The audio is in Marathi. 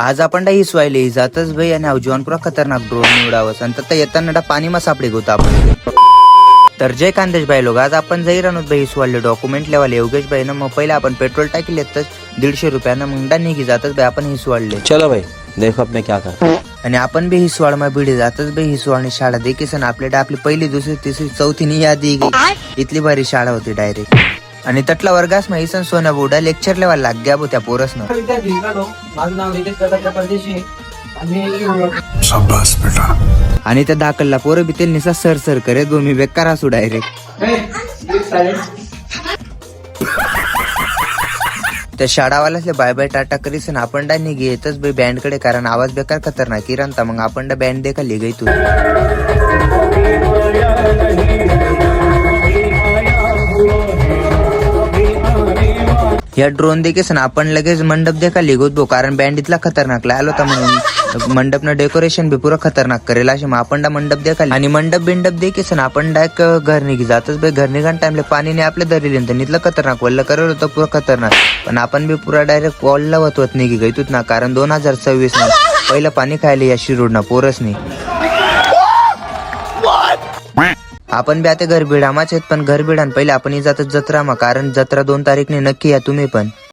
आज आपण ही स्वायले जातच भाई आणि अवजवानपुरा खतरनाक ड्रोन निवडावं आणि तत्ता येताना पाणी मा सापडे गोता आपण. तर जय खानदेश भाई लोग, आज आपण जाई राहतो भाई स्वाले डॉक्युमेंट लेवाले योगेश भाई ना. मग पहिले आपण पेट्रोल टाकी तर 150 रुपयानं मग निघी जातच भाई आपण ही स्वाडले. चलो भाई देखो अपने क्या कर. आणि आपण बी ही स्वाड मा बिडी जातच भाई ही स्वाडणी शाळा देखीसन आपल्याकडे आपली पहिली दुसरी तिसरी चौथी नि यादी इतली भारी शाळा होती डायरेक्ट. आणि तटला वर्गास मा इसन सोना बोडा लेक्चर लेवायला लाग गया त्या पोरसनं. माझं नाव रितेश प्रताप परदेशी आणि शाबाश बेटा. आणि त्या दाखलला पोरं बी तेल निसा सर सर करे गो मी बेकार असू डायरेक्ट. त्या शाळावाल्यासले बाय बाय टाटा करीस ना आपण डा निघी येतच बाई बँड कडे, कारण आवाज बेकार खतरनाक किरणता. मग आपण डा बँड देखा लिगाई तू. या ड्रोन देखील आपण लगेच मंडप देखा लिगोत बो, कारण बँड इतला खतरनाक लागला होता म्हणून मंडप न डेकोरेशन बी पुरा खतरनाक करेल असे. मग आपण मंडप देखा आणि मंडप बिंडप देखील आपण डायरेक्ट घर निघी जातच भाई. घर निघाण टाइमला पाणीने आपल्या दरील नितलं खतरनाक वल्ल करेल होतं पुरा खतरनाक. पण आपण बी पुरा डायरेक्ट वॉलला वतवत निघी गईतूच ना, कारण 2026 ना पहिलं पाणी खायला या शिरूड ना पोरसनी. आपण बी आता घर बिडामाच आहेत, पण घर बिडान पहिले आपण जातच जत्रा मा, कारण जत्रा 2 तारीखने नक्की या तुम्ही पण.